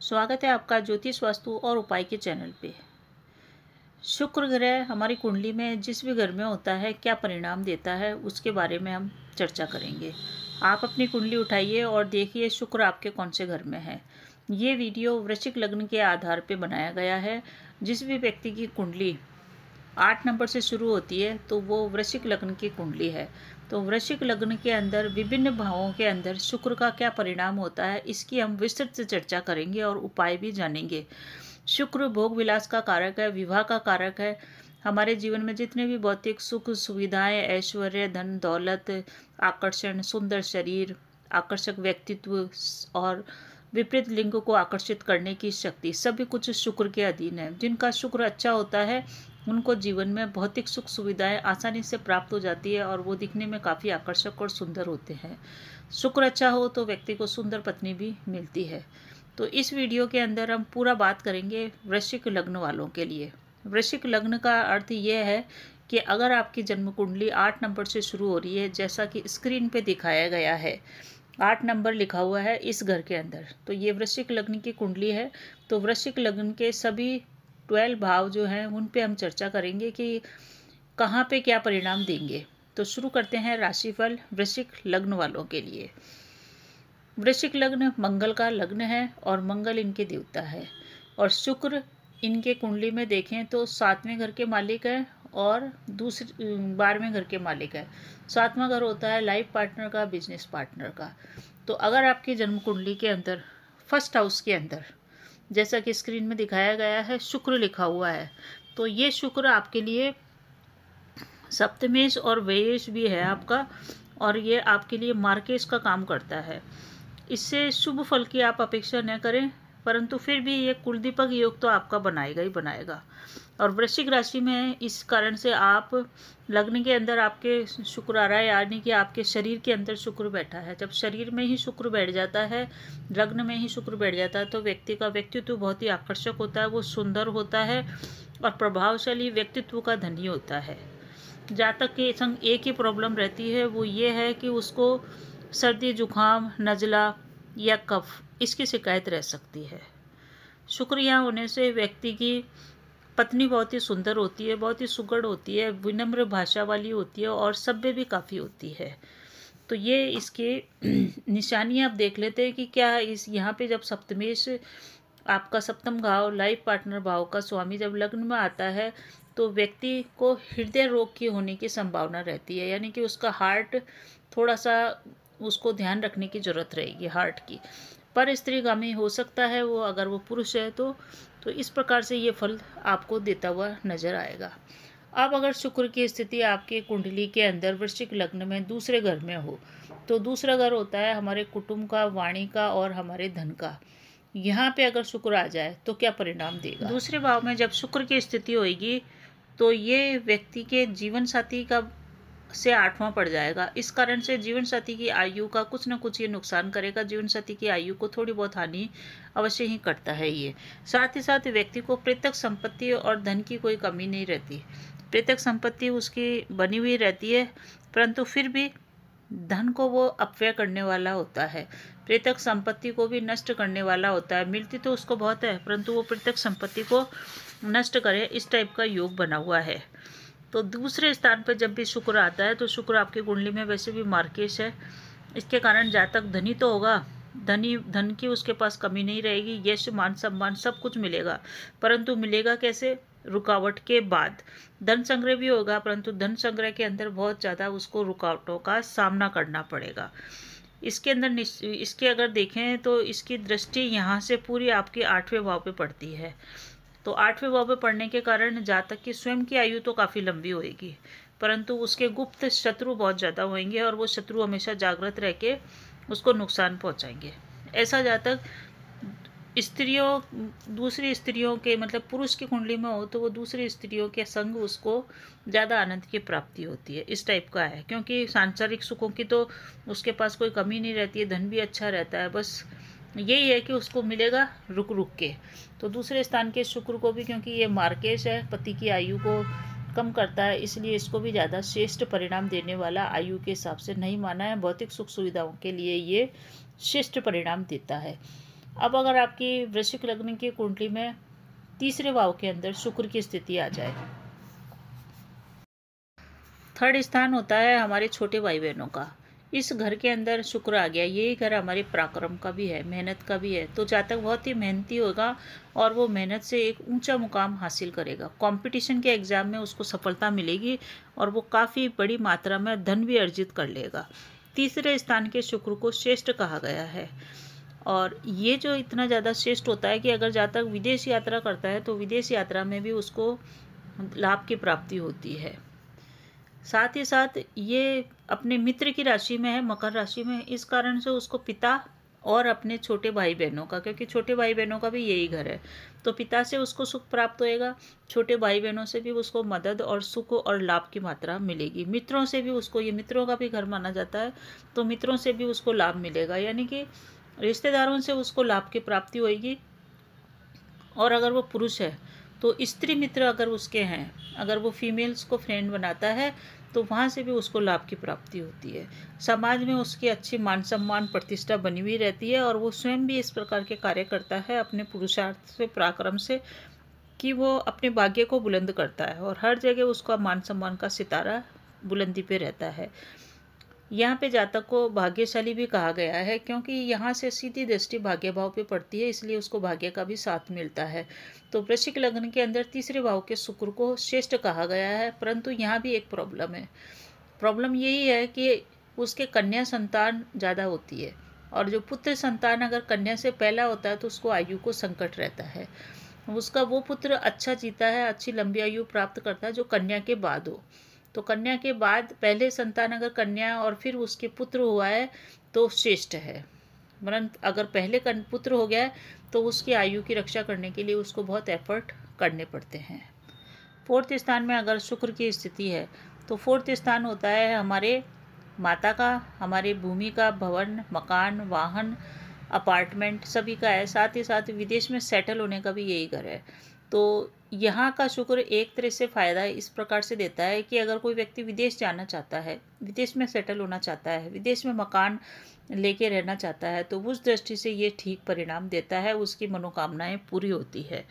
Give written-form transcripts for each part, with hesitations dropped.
स्वागत है आपका ज्योतिष वास्तु और उपाय के चैनल पे। शुक्र ग्रह हमारी कुंडली में जिस भी घर में होता है क्या परिणाम देता है उसके बारे में हम चर्चा करेंगे। आप अपनी कुंडली उठाइए और देखिए शुक्र आपके कौन से घर में है। ये वीडियो वृश्चिक लग्न के आधार पे बनाया गया है। जिस भी व्यक्ति की कुंडली 8 नंबर से शुरू होती है तो वो वृश्चिक लग्न की कुंडली है। तो वृश्चिक लग्न के अंदर विभिन्न भावों के अंदर शुक्र का क्या परिणाम होता है इसकी हम विस्तृत से चर्चा करेंगे और उपाय भी जानेंगे। शुक्र भोग विलास का कारक है, विवाह का कारक है। हमारे जीवन में जितने भी भौतिक सुख सुविधाएं, ऐश्वर्य, धन दौलत, आकर्षण, सुंदर शरीर, आकर्षक व्यक्तित्व और विपरीत लिंग को आकर्षित करने की शक्ति सभी कुछ शुक्र के अधीन है। जिनका शुक्र अच्छा होता है उनको जीवन में भौतिक सुख सुविधाएं आसानी से प्राप्त हो जाती है और वो दिखने में काफ़ी आकर्षक और सुंदर होते हैं। शुक्र अच्छा हो तो व्यक्ति को सुंदर पत्नी भी मिलती है। तो इस वीडियो के अंदर हम पूरा बात करेंगे वृश्चिक लग्न वालों के लिए। वृश्चिक लग्न का अर्थ ये है कि अगर आपकी जन्म कुंडली 8 नंबर से शुरू हो रही है, जैसा कि स्क्रीन पे दिखाया गया है, 8 नंबर लिखा हुआ है इस घर के अंदर, तो ये वृश्चिक लग्न की कुंडली है। तो वृश्चिक लग्न के सभी 12 भाव जो हैं उन पे हम चर्चा करेंगे कि कहाँ पे क्या परिणाम देंगे। तो शुरू करते हैं राशिफल वृश्चिक लग्न वालों के लिए। वृश्चिक लग्न मंगल का लग्न है और मंगल इनके देवता है और शुक्र इनके कुंडली में देखें तो 7वें घर के मालिक है और 12वें घर के मालिक है। 7वां घर होता है लाइफ पार्टनर का, बिजनेस पार्टनर का। तो अगर आपकी जन्म कुंडली के अंदर फर्स्ट हाउस के अंदर जैसा कि स्क्रीन में दिखाया गया है शुक्र लिखा हुआ है, तो ये शुक्र आपके लिए सप्तमेश और व्ययेश भी है आपका, और ये आपके लिए मार्केश का काम करता है। इससे शुभ फल की आप अपेक्षा न करें, परंतु फिर भी ये कुलदीपक योग तो आपका बनाएगा ही बनाएगा। और वृश्चिक राशि में इस कारण से आप लग्न के अंदर आपके शुक्र आ रहा है, यानी कि आपके शरीर के अंदर शुक्र बैठा है। जब शरीर में ही शुक्र बैठ जाता है, लग्न में ही शुक्र बैठ जाता है, तो व्यक्ति का व्यक्तित्व बहुत ही आकर्षक होता है, वो सुंदर होता है और प्रभावशाली व्यक्तित्व का धनी होता है। जातक के संग एक ही प्रॉब्लम रहती है, वो ये है कि उसको सर्दी जुखाम, नज़ला या कफ इसकी शिकायत रह सकती है। शुक्र यहाँ होने से व्यक्ति की पत्नी बहुत ही सुंदर होती है, बहुत ही सुघड़ होती है, विनम्र भाषा वाली होती है और सभ्य भी काफ़ी होती है। तो ये इसके निशानियाँ आप देख लेते हैं कि क्या इस यहाँ पे जब सप्तमेश आपका सप्तम भाव लाइफ पार्टनर भाव का स्वामी जब लग्न में आता है तो व्यक्ति को हृदय रोग की होने की संभावना रहती है, यानी कि उसका हार्ट थोड़ा सा उसको ध्यान रखने की ज़रूरत रहेगी हार्ट की। पर स्त्रीगामी हो सकता है वो, अगर वो पुरुष है तो इस प्रकार से ये फल आपको देता हुआ नजर आएगा। अब अगर शुक्र की स्थिति आपके कुंडली के अंदर वृश्चिक लग्न में दूसरे घर में हो, तो दूसरा घर होता है हमारे कुटुंब का, वाणी का और हमारे धन का। यहाँ पे अगर शुक्र आ जाए तो क्या परिणाम देगा। दूसरे भाव में जब शुक्र की स्थिति होगी तो ये व्यक्ति के जीवन साथी का से 8वां पड़ जाएगा। इस कारण से जीवन साथी की आयु का कुछ न कुछ ये नुकसान करेगा। जीवन साथी की आयु को थोड़ी बहुत हानि अवश्य ही करता है ये। साथ ही साथ व्यक्ति को प्रत्यक्ष संपत्ति और धन की कोई कमी नहीं रहती। प्रत्यक्ष संपत्ति उसकी बनी हुई रहती है, परंतु फिर भी धन को वो अपव्यय करने वाला होता है, प्रत्यक्ष संपत्ति को भी नष्ट करने वाला होता है। मिलती तो उसको बहुत है, परंतु वो प्रत्यक्ष संपत्ति को नष्ट करे, इस टाइप का योग बना हुआ है। तो दूसरे स्थान पर जब भी शुक्र आता है तो शुक्र आपकी कुंडली में वैसे भी मार्केश है, इसके कारण जातक धनी तो होगा, धन की उसके पास कमी नहीं रहेगी, यश मान सम्मान सब कुछ मिलेगा, परंतु मिलेगा कैसे, रुकावट के बाद। धन संग्रह भी होगा, परंतु धन संग्रह के अंदर बहुत ज़्यादा उसको रुकावटों का सामना करना पड़ेगा। इसके अंदर इसके अगर देखें तो इसकी दृष्टि यहाँ से पूरी आपके 8वें भाव पे पड़ती है। तो 8वें भाव पे पड़ने के कारण जातक की स्वयं की आयु तो काफ़ी लंबी होएगी, परंतु उसके गुप्त शत्रु बहुत ज़्यादा होंगे और वो शत्रु हमेशा जागृत रह के उसको नुकसान पहुंचाएंगे। ऐसा जातक दूसरी स्त्रियों के मतलब पुरुष की कुंडली में हो तो वो दूसरी स्त्रियों के संग उसको ज़्यादा आनंद की प्राप्ति होती है, इस टाइप का है। क्योंकि सांसारिक सुखों की तो उसके पास कोई कमी नहीं रहती है, धन भी अच्छा रहता है, बस यही है कि उसको मिलेगा रुक रुक के। तो दूसरे स्थान के शुक्र को भी, क्योंकि ये मार्केश है, पति की आयु को कम करता है, इसलिए इसको भी ज़्यादा श्रेष्ठ परिणाम देने वाला आयु के हिसाब से नहीं माना है। भौतिक सुख सुविधाओं के लिए ये श्रेष्ठ परिणाम देता है। अब अगर आपकी वृश्चिक लग्न की कुंडली में तीसरे भाव के अंदर शुक्र की स्थिति आ जाए, थर्ड स्थान होता है हमारे छोटे भाई बहनों का। इस घर के अंदर शुक्र आ गया, यही घर हमारे पराक्रम का भी है, मेहनत का भी है। तो जातक बहुत ही मेहनती होगा और वो मेहनत से एक ऊंचा मुकाम हासिल करेगा। कंपटीशन के एग्जाम में उसको सफलता मिलेगी और वो काफ़ी बड़ी मात्रा में धन भी अर्जित कर लेगा। तीसरे स्थान के शुक्र को श्रेष्ठ कहा गया है और ये जो इतना ज़्यादा श्रेष्ठ होता है कि अगर जातक विदेश यात्रा करता है तो विदेश यात्रा में भी उसको लाभ की प्राप्ति होती है। साथ ही साथ ये अपने मित्र की राशि में है, मकर राशि में, इस कारण से उसको पिता और अपने छोटे भाई बहनों का, क्योंकि छोटे भाई बहनों का भी यही घर है, तो पिता से उसको सुख प्राप्त होएगा, छोटे भाई बहनों से भी उसको मदद और सुख और लाभ की मात्रा मिलेगी। मित्रों से भी उसको, ये मित्रों का भी घर माना जाता है, तो मित्रों से भी उसको लाभ मिलेगा, यानी कि रिश्तेदारों से उसको लाभ की प्राप्ति होगी। और अगर वो पुरुष है तो स्त्री मित्र अगर उसके हैं, अगर वो फीमेल्स को फ्रेंड बनाता है तो वहाँ से भी उसको लाभ की प्राप्ति होती है। समाज में उसकी अच्छी मान सम्मान प्रतिष्ठा बनी हुई रहती है और वो स्वयं भी इस प्रकार के कार्य करता है अपने पुरुषार्थ से, पराक्रम से, कि वो अपने भाग्य को बुलंद करता है और हर जगह उसका मान सम्मान का सितारा बुलंदी पे रहता है। यहाँ पे जातक को भाग्यशाली भी कहा गया है क्योंकि यहाँ से सीधी दृष्टि भाग्य भाव पे पड़ती है, इसलिए उसको भाग्य का भी साथ मिलता है। तो वृश्चिक लग्न के अंदर तीसरे भाव के शुक्र को श्रेष्ठ कहा गया है, परंतु यहाँ भी एक प्रॉब्लम है। प्रॉब्लम यही है कि उसके कन्या संतान ज़्यादा होती है और जो पुत्र संतान अगर कन्या से पहला होता है तो उसको आयु को संकट रहता है। उसका वो पुत्र अच्छा जीता है, अच्छी लंबी आयु प्राप्त करता है जो कन्या के बाद हो। तो कन्या के बाद पहले संतान अगर कन्या और फिर उसके पुत्र हुआ है तो श्रेष्ठ है, वरन अगर पहले पुत्र हो गया है तो उसकी आयु की रक्षा करने के लिए उसको बहुत एफर्ट करने पड़ते हैं। फोर्थ स्थान में अगर शुक्र की स्थिति है तो फोर्थ स्थान होता है हमारे माता का, हमारे भूमि का, भवन, मकान, वाहन, अपार्टमेंट सभी का है। साथ ही साथ विदेश में सेटल होने का भी यही घर है। तो यहाँ का शुक्र एक तरह से फ़ायदा इस प्रकार से देता है कि अगर कोई व्यक्ति विदेश जाना चाहता है, विदेश में सेटल होना चाहता है, विदेश में मकान लेके रहना चाहता है, तो उस दृष्टि से ये ठीक परिणाम देता है, उसकी मनोकामनाएं पूरी होती है।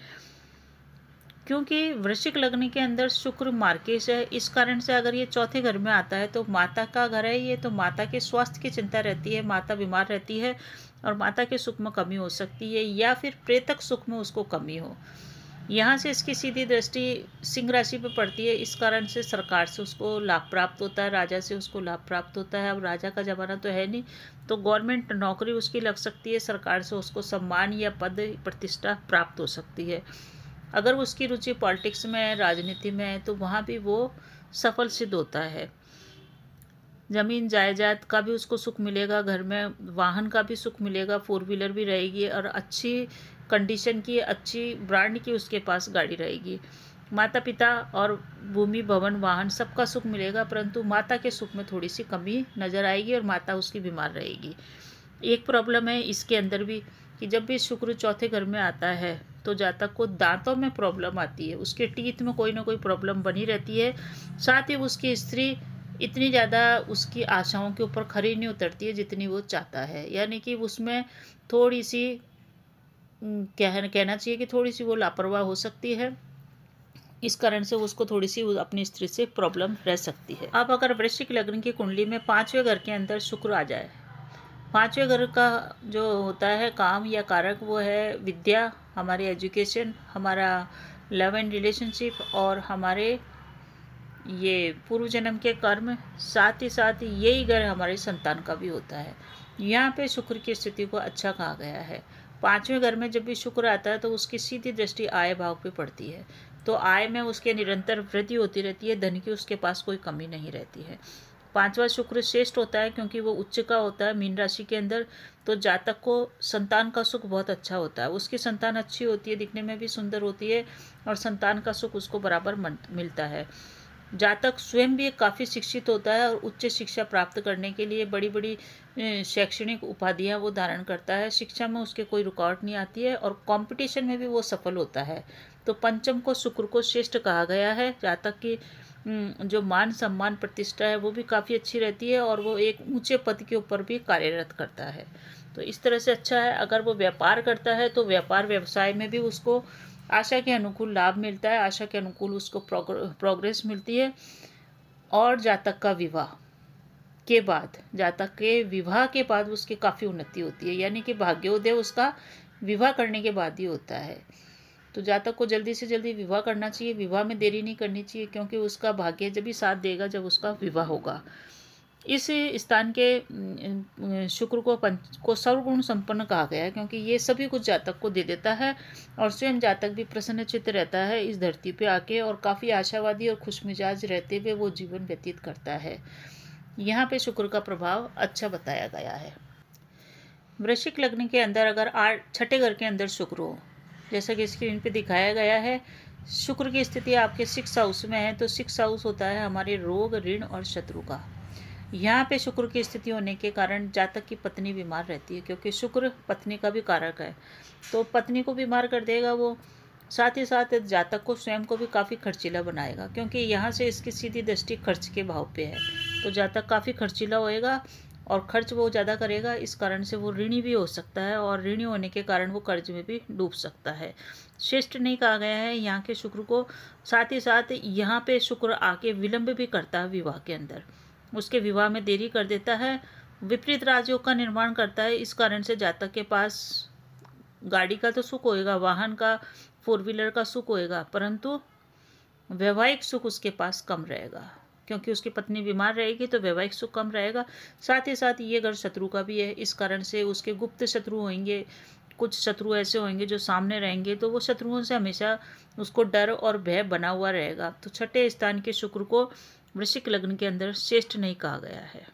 क्योंकि वृश्चिक लग्न के अंदर शुक्र मार्केश है, इस कारण से अगर ये चौथे घर में आता है तो माता का घर है ये, तो माता के स्वास्थ्य की चिंता रहती है, माता बीमार रहती है और माता के सुख में कमी हो सकती है या फिर प्रेतक सुख में उसको कमी हो। यहाँ से इसकी सीधी दृष्टि सिंह राशि पर पड़ती है, इस कारण से सरकार से उसको लाभ प्राप्त होता है, राजा से उसको लाभ प्राप्त होता है। अब राजा का जमाना तो है नहीं, तो गवर्नमेंट नौकरी उसकी लग सकती है, सरकार से उसको सम्मान या पद प्रतिष्ठा प्राप्त हो सकती है। अगर उसकी रुचि पॉलिटिक्स में है, राजनीति में है, तो वहाँ भी वो सफल सिद्ध होता है। ज़मीन जायदाद का भी उसको सुख मिलेगा, घर में वाहन का भी सुख मिलेगा, 4 व्हीलर भी रहेगी और अच्छी कंडीशन की, अच्छी ब्रांड की उसके पास गाड़ी रहेगी। माता पिता और भूमि, भवन, वाहन सबका सुख मिलेगा, परंतु माता के सुख में थोड़ी सी कमी नज़र आएगी और माता उसकी बीमार रहेगी। एक प्रॉब्लम है इसके अंदर भी कि जब भी शुक्र चौथे घर में आता है तो जातक को दांतों में प्रॉब्लम आती है, उसके टीथ में कोई ना कोई प्रॉब्लम बनी रहती है। साथ ही उसकी स्त्री इतनी ज़्यादा उसकी आशाओं के ऊपर खरी नहीं उतरती है जितनी वो चाहता है, यानी कि उसमें थोड़ी सी कहना चाहिए कि थोड़ी सी वो लापरवाह हो सकती है। इस कारण से उसको थोड़ी सी अपनी स्त्री से प्रॉब्लम रह सकती है। अब अगर वृश्चिक लग्न की कुंडली में पांचवें घर के अंदर शुक्र आ जाए, पांचवें घर का जो होता है काम या कारक वो है विद्या, हमारी एजुकेशन, हमारा लव एंड रिलेशनशिप और हमारे ये पूर्व जन्म के कर्म। साथ ही साथ यही घर हमारे संतान का भी होता है। यहाँ पे शुक्र की स्थिति को अच्छा कहा गया है। पांचवें घर में जब भी शुक्र आता है तो उसकी सीधी दृष्टि आय भाव पे पड़ती है, तो आय में उसके निरंतर वृद्धि होती रहती है, धन की उसके पास कोई कमी नहीं रहती है। पांचवा शुक्र श्रेष्ठ होता है क्योंकि वो उच्च का होता है मीन राशि के अंदर, तो जातक को संतान का सुख बहुत अच्छा होता है। उसकी संतान अच्छी होती है, दिखने में भी सुंदर होती है और संतान का सुख उसको बराबर मिलता है। जातक स्वयं भी काफ़ी शिक्षित होता है और उच्च शिक्षा प्राप्त करने के लिए बड़ी बड़ी शैक्षणिक उपाधियां वो धारण करता है। शिक्षा में उसके कोई रुकावट नहीं आती है और कंपटीशन में भी वो सफल होता है। तो पंचम को शुक्र को श्रेष्ठ कहा गया है। जातक की जो मान सम्मान प्रतिष्ठा है वो भी काफ़ी अच्छी रहती है और वो एक ऊंचे पद के ऊपर भी कार्यरत करता है। तो इस तरह से अच्छा है। अगर वो व्यापार करता है तो व्यापार व्यवसाय में भी उसको आशा के अनुकूल लाभ मिलता है, आशा के अनुकूल उसको प्रोग्रेस मिलती है। और जातक का विवाह के बाद, जातक के विवाह के बाद उसकी काफ़ी उन्नति होती है, यानी कि भाग्योदय उसका विवाह करने के बाद ही होता है। तो जातक को जल्दी से जल्दी विवाह करना चाहिए, विवाह में देरी नहीं करनी चाहिए, क्योंकि उसका भाग्य जब भी साथ देगा जब उसका विवाह होगा। इस स्थान के शुक्र को सर्वगुण संपन्न कहा गया है, क्योंकि ये सभी कुछ जातक को दे देता है और स्वयं जातक भी प्रसन्नचित्त रहता है इस धरती पे आके, और काफ़ी आशावादी और खुशमिजाज रहते हुए वो जीवन व्यतीत करता है। यहाँ पे शुक्र का प्रभाव अच्छा बताया गया है। वृश्चिक लग्न के अंदर अगर छठे घर के अंदर शुक्र हो, जैसा कि स्क्रीन पे दिखाया गया है, शुक्र की स्थिति आपके 6 हाउस में है। तो 6 हाउस होता है हमारे रोग, ऋण और शत्रु का। यहाँ पे शुक्र की स्थिति होने के कारण जातक की पत्नी बीमार रहती है, क्योंकि शुक्र पत्नी का भी कारक है। तो पत्नी को बीमार कर देगा वो, साथ ही साथ जातक को स्वयं को भी काफ़ी खर्चीला बनाएगा, क्योंकि यहाँ से इसकी सीधी दृष्टि खर्च के भाव पे है। तो जातक काफ़ी खर्चीला होएगा और खर्च वो ज़्यादा करेगा, इस कारण से वो ऋणी भी हो सकता है, और ऋणी होने के कारण वो कर्ज में भी डूब सकता है। श्रेष्ठ नहीं कहा गया है यहाँ के शुक्र को। साथ ही साथ यहाँ पे शुक्र आके विलंब भी करता है विवाह के अंदर, उसके विवाह में देरी कर देता है, विपरीत राजयोग का निर्माण करता है। इस कारण से जातक के पास गाड़ी का तो सुख होएगा, वाहन का, 4 व्हीलर का सुख होएगा, परंतु वैवाहिक सुख उसके पास कम रहेगा, क्योंकि उसकी पत्नी बीमार रहेगी तो वैवाहिक सुख कम रहेगा। साथ ही साथ ये घर शत्रु का भी है, इस कारण से उसके गुप्त शत्रु होंगे, कुछ शत्रु ऐसे होंगे जो सामने रहेंगे, तो वो शत्रुओं से हमेशा उसको डर और भय बना हुआ रहेगा। तो छठे स्थान के शुक्र को वृश्चिक लग्न के अंदर श्रेष्ठ नहीं कहा गया है।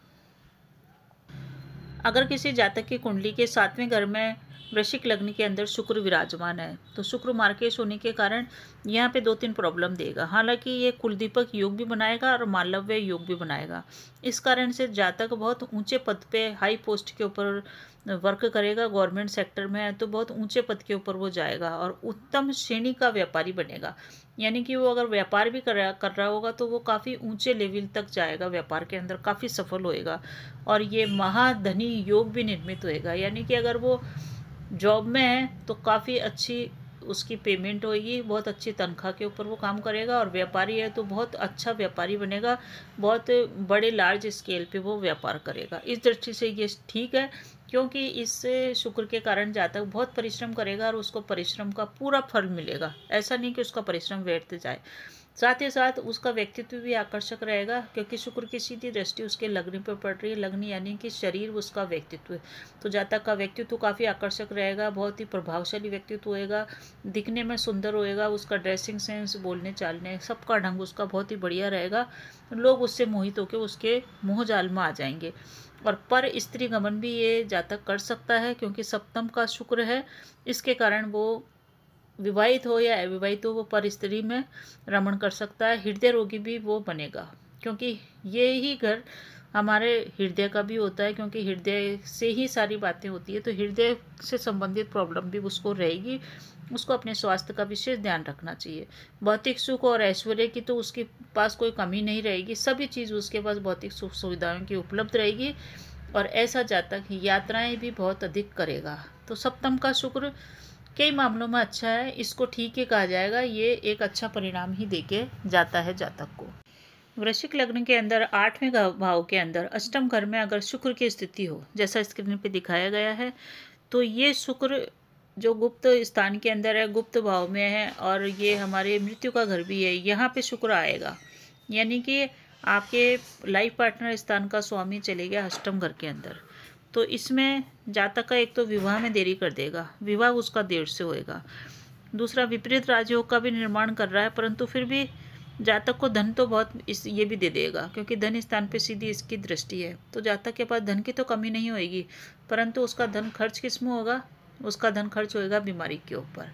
अगर किसी जातक की कुंडली के 7वें घर में वृश्चिक लग्न के अंदर शुक्र विराजमान है, तो शुक्र मार्केश होने के कारण यहाँ पे 2-3 प्रॉब्लम देगा। हालांकि ये कुलदीपक योग भी बनाएगा और मालव्य योग भी बनाएगा। इस कारण से जातक बहुत ऊंचे पद पे, हाई पोस्ट के ऊपर वर्क करेगा, गवर्नमेंट सेक्टर में है तो बहुत ऊंचे पद के ऊपर वो जाएगा और उत्तम श्रेणी का व्यापारी बनेगा। यानी कि वो अगर व्यापार भी कर रहा होगा तो वो काफ़ी ऊंचे लेवल तक जाएगा, व्यापार के अंदर काफ़ी सफल होएगा, और ये महाधनी योग भी निर्मित होएगा। यानी कि अगर वो जॉब में है तो काफ़ी अच्छी उसकी पेमेंट होगी, बहुत अच्छी तनख्वाह के ऊपर वो काम करेगा, और व्यापारी है तो बहुत अच्छा व्यापारी बनेगा, बहुत बड़े लार्ज स्केल पे वो व्यापार करेगा। इस दृष्टि से ये ठीक है, क्योंकि इस शुक्र के कारण जातक बहुत परिश्रम करेगा और उसको परिश्रम का पूरा फल मिलेगा। ऐसा नहीं कि उसका परिश्रम व्यर्थ जाए। साथ ही साथ उसका व्यक्तित्व भी आकर्षक रहेगा, क्योंकि शुक्र की सीधी दृष्टि उसके लग्न पर पड़ रही है। लग्न यानी कि शरीर, उसका व्यक्तित्व। तो जातक का व्यक्तित्व काफ़ी आकर्षक रहेगा, बहुत ही प्रभावशाली व्यक्तित्व होएगा, दिखने में सुंदर होएगा, उसका ड्रेसिंग सेंस, बोलने चालने, सबका ढंग उसका बहुत ही बढ़िया रहेगा। लोग उससे मोहित होकर उसके मोह जाल में आ जाएंगे। और पर स्त्री गमन भी ये जातक कर सकता है, क्योंकि सप्तम का शुक्र है, इसके कारण वो विवाहित हो या अविवाहित हो वो पर स्त्री में रमण कर सकता है। हृदय रोगी भी वो बनेगा, क्योंकि ये ही घर हमारे हृदय का भी होता है, क्योंकि हृदय से ही सारी बातें होती है। तो हृदय से संबंधित प्रॉब्लम भी उसको रहेगी, उसको अपने स्वास्थ्य का विशेष ध्यान रखना चाहिए। भौतिक सुख और ऐश्वर्य की तो उसके पास कोई कमी नहीं रहेगी, सभी चीज़ उसके पास भौतिक सुख सुविधाओं की उपलब्ध रहेगी, और ऐसा जातक यात्राएं भी बहुत अधिक करेगा। तो सप्तम का शुक्र कई मामलों में अच्छा है, इसको ठीक ही कहा जाएगा, ये एक अच्छा परिणाम ही देके जाता है जातक को। वृश्चिक लग्न के अंदर 8वें भाव के अंदर अष्टम घर में अगर शुक्र की स्थिति हो, जैसा स्क्रीन पे दिखाया गया है, तो ये शुक्र जो गुप्त स्थान के अंदर है, गुप्त भाव में है, और ये हमारे मृत्यु का घर भी है, यहाँ पे शुक्र आएगा। यानी कि आपके लाइफ पार्टनर स्थान का स्वामी चले गया अष्टम घर के अंदर, तो इसमें जातक का एक तो विवाह में देरी कर देगा, विवाह उसका देर से होएगा। दूसरा, विपरीत राजयोग का भी निर्माण कर रहा है, परंतु फिर भी जातक को धन तो बहुत ये भी दे देगा, क्योंकि धन स्थान पे सीधी इसकी दृष्टि है। तो जातक के पास धन की तो कमी नहीं होएगी, परंतु उसका धन खर्च किस में होगा? उसका धन खर्च होएगा बीमारी के ऊपर।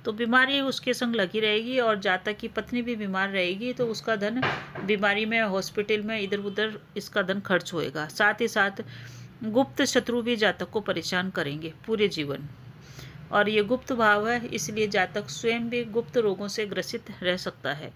तो बीमारी उसके संग लगी रहेगी, और जातक की पत्नी भी बीमार रहेगी, तो उसका धन बीमारी में, हॉस्पिटल में, इधर उधर इसका धन खर्च होएगा। साथ ही साथ गुप्त शत्रु भी जातक को परेशान करेंगे पूरे जीवन। और ये गुप्त भाव है, इसलिए जातक स्वयं भी गुप्त रोगों से ग्रसित रह सकता है,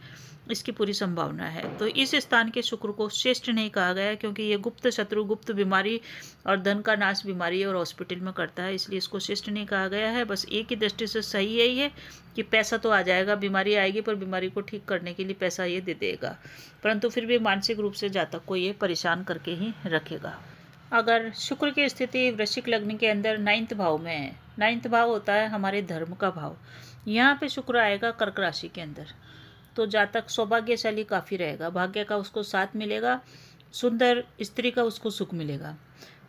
इसकी पूरी संभावना है। तो इस स्थान के शुक्र को श्रेष्ठ नहीं कहा गया, क्योंकि ये गुप्त शत्रु, गुप्त बीमारी और धन का नाश बीमारी और हॉस्पिटल में करता है, इसलिए इसको श्रेष्ठ नहीं कहा गया है। बस एक ही दृष्टि से सही यही है कि पैसा तो आ जाएगा, बीमारी आएगी, पर बीमारी को ठीक करने के लिए पैसा ये दे देगा, परंतु फिर भी मानसिक रूप से जातक को ये परेशान करके ही रखेगा। अगर शुक्र की स्थिति वृश्चिक लग्न के अंदर 9th भाव में है, 9th भाव होता है हमारे धर्म का भाव, यहाँ पे शुक्र आएगा कर्क राशि के अंदर, तो जातक सौभाग्यशाली काफ़ी रहेगा, भाग्य का उसको साथ मिलेगा, सुंदर स्त्री का उसको सुख मिलेगा,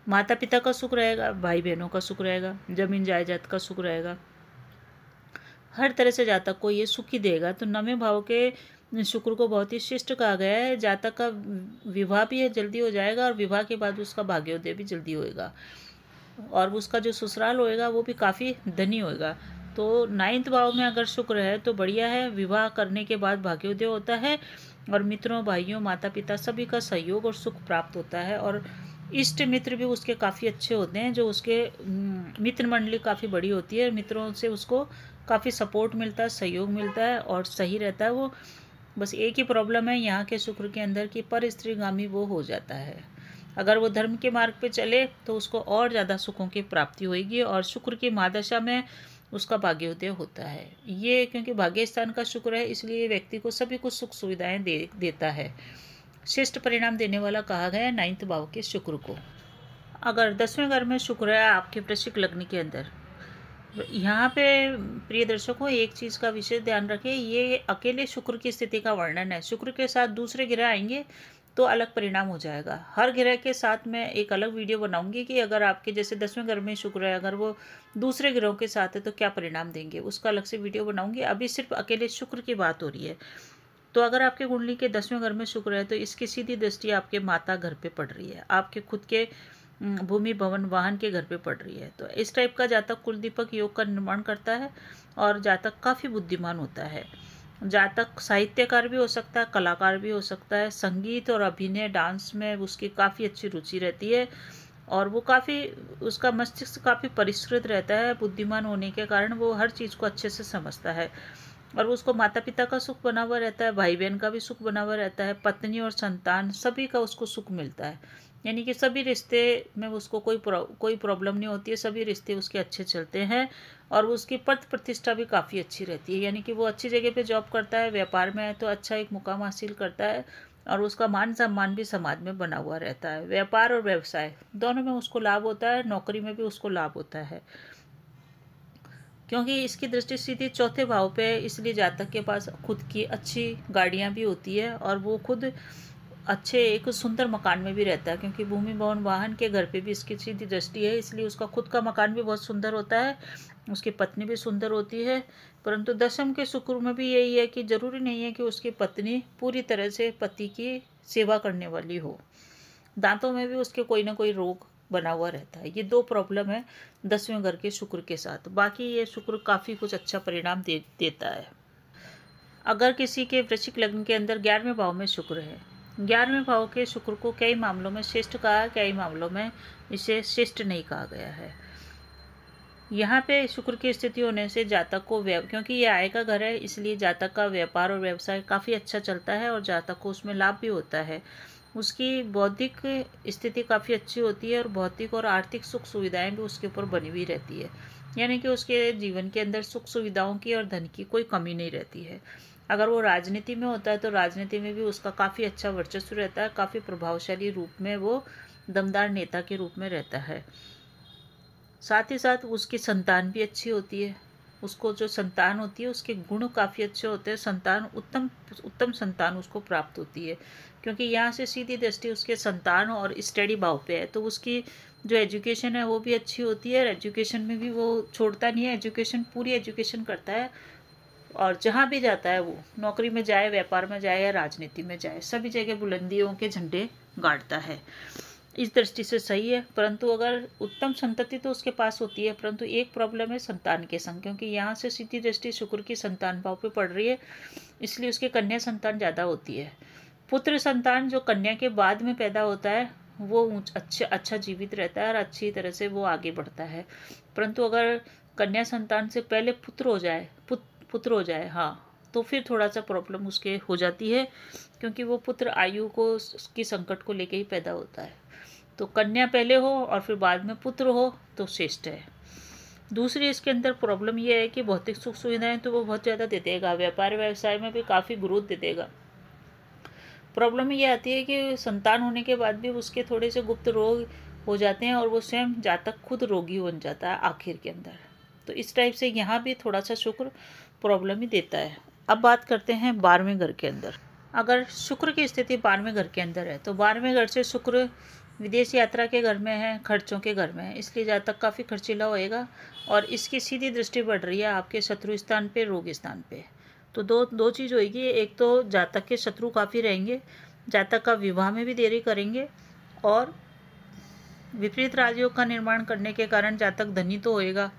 माता पिता का सुख रहेगा, भाई बहनों का सुख रहेगा, जमीन जायदाद का सुख रहेगा, हर तरह से जातक को ये सुख ही देगा। तो 9वें भाव के शुक्र को बहुत ही शिष्ट कहा गया है। जातक का विवाह भी जल्दी हो जाएगा और विवाह के बाद उसका भाग्योदय भी जल्दी होएगा, और उसका जो ससुराल होएगा वो भी काफ़ी धनी होएगा। तो 9th भाव में अगर शुक्र है तो बढ़िया है, विवाह करने के बाद भाग्योदय होता है और मित्रों, भाइयों, माता पिता सभी का सहयोग और सुख प्राप्त होता है, और इष्ट मित्र भी उसके काफ़ी अच्छे होते हैं, जो उसके मित्र मंडली काफ़ी बड़ी होती है, मित्रों से उसको काफ़ी सपोर्ट मिलता है, सहयोग मिलता है और सही रहता है वो। बस एक ही प्रॉब्लम है यहाँ के शुक्र के अंदर कि पर स्त्रीगामी वो हो जाता है। अगर वो धर्म के मार्ग पे चले तो उसको और ज़्यादा सुखों की प्राप्ति होगी, और शुक्र की महादशा में उसका भाग्योदय होता है। ये क्योंकि भाग्य स्थान का शुक्र है, इसलिए व्यक्ति को सभी कुछ सुख सुविधाएं देता है। श्रेष्ठ परिणाम देने वाला कहा गया है 9th भाव के शुक्र को। अगर 10वें घर में शुक्र है आपके वृश्चिक लग्न के अंदर, यहाँ पे प्रिय दर्शकों एक चीज़ का विशेष ध्यान रखें, ये अकेले शुक्र की स्थिति का वर्णन है। शुक्र के साथ दूसरे ग्रह आएंगे तो अलग परिणाम हो जाएगा। हर ग्रह के साथ मैं एक अलग वीडियो बनाऊंगी कि अगर आपके जैसे 10वें घर में शुक्र है, अगर वो दूसरे ग्रहों के साथ है तो क्या परिणाम देंगे, उसका अलग से वीडियो बनाऊंगी। अभी सिर्फ अकेले शुक्र की बात हो रही है। तो अगर आपके कुंडली के 10वें घर में शुक्र है तो इसकी सीधी दृष्टि आपके माता घर पे पड़ रही है, आपके खुद के भूमि भवन वाहन के घर पे पड़ रही है। तो इस टाइप का जातक कुलदीपक योग का निर्माण करता है, और जातक काफ़ी बुद्धिमान होता है। जातक साहित्यकार भी हो सकता है, कलाकार भी हो सकता है, संगीत और अभिनय, डांस में उसकी काफ़ी अच्छी रुचि रहती है, और वो काफ़ी, उसका मस्तिष्क काफ़ी परिष्कृत रहता है। बुद्धिमान होने के कारण वो हर चीज़ को अच्छे से समझता है, और उसको माता पिता का सुख बना हुआ रहता है, भाई बहन का भी सुख बना हुआ रहता है, पत्नी और संतान सभी का उसको सुख मिलता है। यानी कि सभी रिश्ते में उसको कोई प्रॉब्लम नहीं होती है, सभी रिश्ते उसके अच्छे चलते हैं, और उसकी पद प्रतिष्ठा भी काफ़ी अच्छी रहती है। यानी कि वो अच्छी जगह पे जॉब करता है, व्यापार में है तो अच्छा एक मुकाम हासिल करता है, और उसका मान सम्मान भी समाज में बना हुआ रहता है। व्यापार और व्यवसाय दोनों में उसको लाभ होता है, नौकरी में भी उसको लाभ होता है, क्योंकि इसकी दृष्टि सीधी 4थे भाव पे है। इसलिए जातक के पास खुद की अच्छी गाड़ियाँ भी होती है, और वो खुद अच्छे एक सुंदर मकान में भी रहता है, क्योंकि भूमि भवन वाहन के घर पे भी इसकी सीधी दृष्टि है, इसलिए उसका खुद का मकान भी बहुत सुंदर होता है, उसकी पत्नी भी सुंदर होती है। परंतु 10th के शुक्र में भी यही है कि जरूरी नहीं है कि उसकी पत्नी पूरी तरह से पति की सेवा करने वाली हो, दांतों में भी उसके कोई ना कोई रोग बना हुआ रहता है। ये 2 प्रॉब्लम है 10वें घर के शुक्र के साथ। बाकी ये शुक्र काफ़ी कुछ अच्छा परिणाम देता है। अगर किसी के वृश्चिक लग्न के अंदर 11वें भाव में शुक्र है, 11वें भाव के शुक्र को कई मामलों में श्रेष्ठ कहा है, कई मामलों में इसे श्रेष्ठ नहीं कहा गया है। यहाँ पे शुक्र की स्थिति होने से जातक को क्योंकि ये आय का घर है, इसलिए जातक का व्यापार और व्यवसाय काफ़ी अच्छा चलता है, और जातक को उसमें लाभ भी होता है। उसकी बौद्धिक स्थिति काफ़ी अच्छी होती है, और भौतिक और आर्थिक सुख सुविधाएं भी उसके ऊपर बनी हुई रहती है। यानी कि उसके जीवन के अंदर सुख सुविधाओं की और धन की कोई कमी नहीं रहती है। अगर वो राजनीति में होता है तो राजनीति में भी उसका काफ़ी अच्छा वर्चस्व रहता है, काफ़ी प्रभावशाली रूप में वो दमदार नेता के रूप में रहता है। साथ ही साथ उसकी संतान भी अच्छी होती है, उसको जो संतान होती है उसके गुण काफ़ी अच्छे होते हैं, संतान उत्तम संतान उसको प्राप्त होती है, क्योंकि यहाँ से सीधी दृष्टि उसके संतान और स्टडी भाव पे है। तो उसकी जो एजुकेशन है वो भी अच्छी होती है, एजुकेशन में भी वो छोड़ता नहीं है, एजुकेशन पूरी एजुकेशन करता है, और जहाँ भी जाता है वो नौकरी में जाए, व्यापार में जाए या राजनीति में जाए, सभी जगह बुलंदियों के झंडे गाड़ता है। इस दृष्टि से सही है। परंतु अगर उत्तम संतति तो उसके पास होती है, परंतु एक प्रॉब्लम है संतान के संग, क्योंकि यहाँ से सीधी दृष्टि शुक्र की संतान भाव पे पड़ रही है, इसलिए उसके कन्या संतान ज़्यादा होती है। पुत्र संतान जो कन्या के बाद में पैदा होता है वो अच्छा जीवित रहता है और अच्छी तरह से वो आगे बढ़ता है। परंतु अगर कन्या संतान से पहले पुत्र हो जाए हाँ, तो फिर थोड़ा सा प्रॉब्लम उसके हो जाती है, क्योंकि वो पुत्र आयु को उसकी संकट को लेके ही पैदा होता है। तो कन्या पहले हो और फिर बाद में पुत्र हो तो श्रेष्ठ है। दूसरी इसके अंदर प्रॉब्लम ये है कि भौतिक सुख सुविधाएं तो वो बहुत ज़्यादा दे देगा, व्यापार व्यवसाय में भी काफ़ी ग्रोथ दे देगा। प्रॉब्लम ये आती है कि संतान होने के बाद भी उसके थोड़े से गुप्त रोग हो जाते हैं और वो स्वयं जातक खुद रोगी बन जाता है आखिर के अंदर। तो इस टाइप से यहाँ भी थोड़ा सा शुक्र प्रॉब्लम ही देता है। अब बात करते हैं 12वें घर के अंदर। अगर शुक्र की स्थिति 12वें घर के अंदर है तो 12वें घर से शुक्र विदेश यात्रा के घर में है, खर्चों के घर में है, इसलिए जातक काफ़ी खर्चीला होएगा और इसकी सीधी दृष्टि बढ़ रही है आपके शत्रु स्थान पे, रोग स्थान पे। तो दो चीज़ होएगी, एक तो जातक के शत्रु काफ़ी रहेंगे, जातक का विवाह में भी देरी करेंगे और विपरीत राजयोग का निर्माण करने के कारण जातक धनी तो होएगा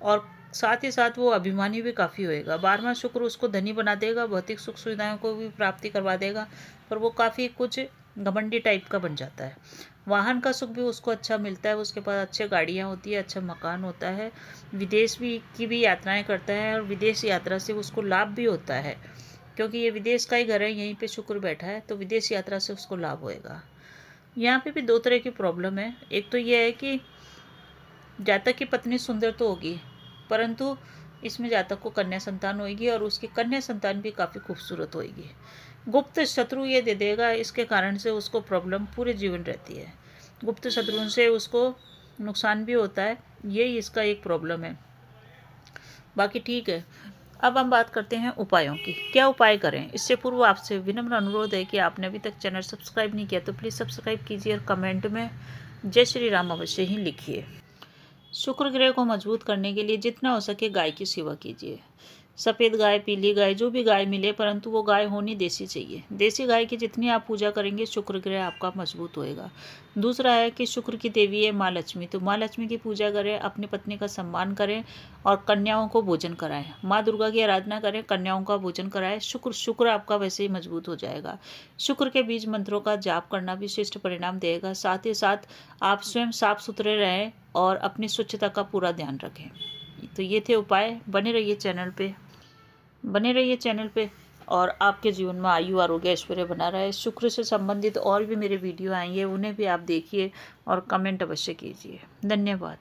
और साथ ही साथ वो अभिमानी भी काफ़ी होएगा। 12वां शुक्र उसको धनी बना देगा, भौतिक सुख सुविधाओं को भी प्राप्ति करवा देगा, पर वो काफ़ी कुछ घमंडी टाइप का बन जाता है। वाहन का सुख भी उसको अच्छा मिलता है, उसके पास अच्छी गाड़ियाँ होती है, अच्छा मकान होता है, विदेश की भी यात्राएं करता है और विदेश यात्रा से उसको लाभ भी होता है, क्योंकि ये विदेश का ही घर है, यहीं पे शुक्र बैठा है, तो विदेश यात्रा से उसको लाभ होएगा। यहाँ पे भी दो तरह की प्रॉब्लम है। एक तो ये है कि जातक की पत्नी सुंदर तो होगी, परंतु इसमें जातक को कन्या संतान होगी और उसकी कन्या संतान भी काफ़ी खूबसूरत होगी। गुप्त शत्रु ये दे देगा, इसके कारण से उसको प्रॉब्लम पूरे जीवन रहती है। गुप्त शत्रुओं से उसको नुकसान भी होता है, यही इसका एक प्रॉब्लम है। बाकी ठीक है। अब हम बात करते हैं उपायों की। क्या उपाय करें? इससे पूर्व आपसे विनम्र अनुरोध है कि आपने अभी तक चैनल सब्सक्राइब नहीं किया तो प्लीज़ सब्सक्राइब कीजिए और कमेंट में जय श्री राम अवश्य ही लिखिए। शुक्र ग्रह को मजबूत करने के लिए जितना हो सके गाय की सेवा कीजिए। सफ़ेद गाय, पीली गाय, जो भी गाय मिले, परंतु वो गाय होनी देसी चाहिए। देसी गाय की जितनी आप पूजा करेंगे शुक्र ग्रह आपका मजबूत होएगा। दूसरा है कि शुक्र की देवी है माँ लक्ष्मी, तो माँ लक्ष्मी की पूजा करें, अपनी पत्नी का सम्मान करें और कन्याओं को भोजन कराएं। माँ दुर्गा की आराधना करें, कन्याओं का भोजन कराएं। शुक्र आपका वैसे ही मजबूत हो जाएगा। शुक्र के बीज मंत्रों का जाप करना भी श्रेष्ठ परिणाम देगा। साथ ही साथ आप स्वयं साफ सुथरे रहें और अपनी स्वच्छता का पूरा ध्यान रखें। तो ये थे उपाय। बने रहिए चैनल पे और आपके जीवन में आयु, आरोग्य, ऐश्वर्य बना रहे। शुक्र से संबंधित और भी मेरे वीडियो आएंगे, उन्हें भी आप देखिए और कमेंट अवश्य कीजिए। धन्यवाद।